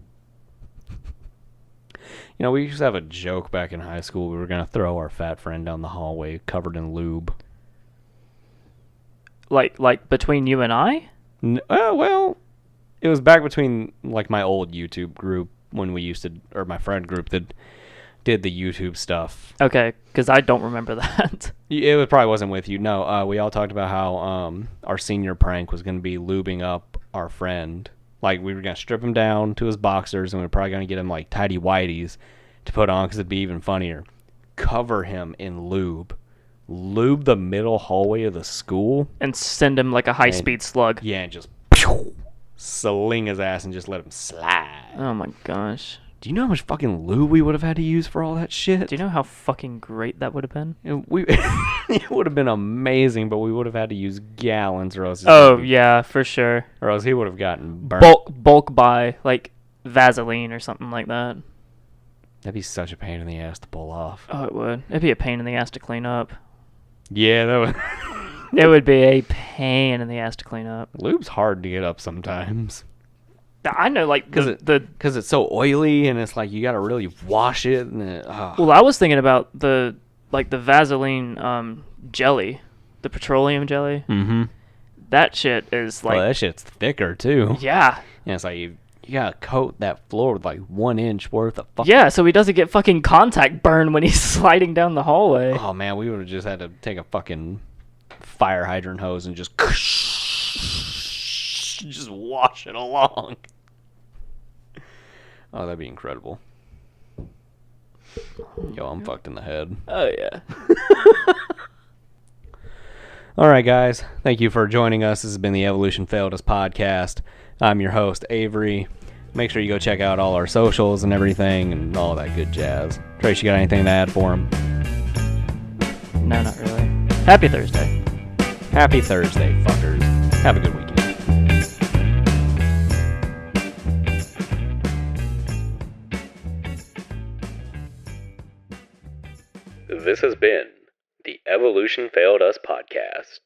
You know, we used to have a joke back in high school. We were gonna throw our fat friend down the hallway covered in lube. Like between you and I? Well, it was back between like my old YouTube group when we used to, or my friend group that did the YouTube stuff. Okay, because I don't remember that. It probably wasn't with you. No, we all talked about how our senior prank was going to be lubing up our friend. Like, we were going to strip him down to his boxers, and we were probably going to get him, like, tidy whities to put on because it'd be even funnier. Cover him in lube. Lube the middle hallway of the school. And send him like a high-speed slug. Yeah, and just sling his ass and just let him slide. Oh my gosh. Do you know how much fucking lube we would have had to use for all that shit? Do you know how fucking great that would have been? It would have been amazing, but we would have had to use gallons, or else. Oh yeah, for sure. Or else he would have gotten burnt. Bulk buy like Vaseline or something like that. That'd be such a pain in the ass to pull off. Oh, it would. It'd be a pain in the ass to clean up. Yeah, that would. It would be a pain in the ass to clean up. Lube's hard to get up sometimes. I know, like Because it's so oily, and it's like you gotta really wash it. And Well, I was thinking about the Vaseline jelly, the petroleum jelly. Mm-hmm. That shit is like, Well, that shit's thicker too. yeah, Yeah, it's like you gotta coat that floor with like 1 inch worth of fucking. yeah. So he doesn't get fucking contact burn when he's sliding down the hallway. Oh man, we would have just had to take a fucking fire hydrant hose and just wash it along. Oh, that'd be incredible. Yo, I'm fucked in the head. Oh yeah. All right, guys. Thank you for joining us. This has been the Evolution Failed Us podcast. I'm your host, Avery. Make sure you go check out all our socials and everything and all that good jazz. Trace, you got anything to add for him? No, not really. Happy Thursday. Happy Thursday, fuckers. Have a good weekend. This has been the Evolution Failed Us podcast.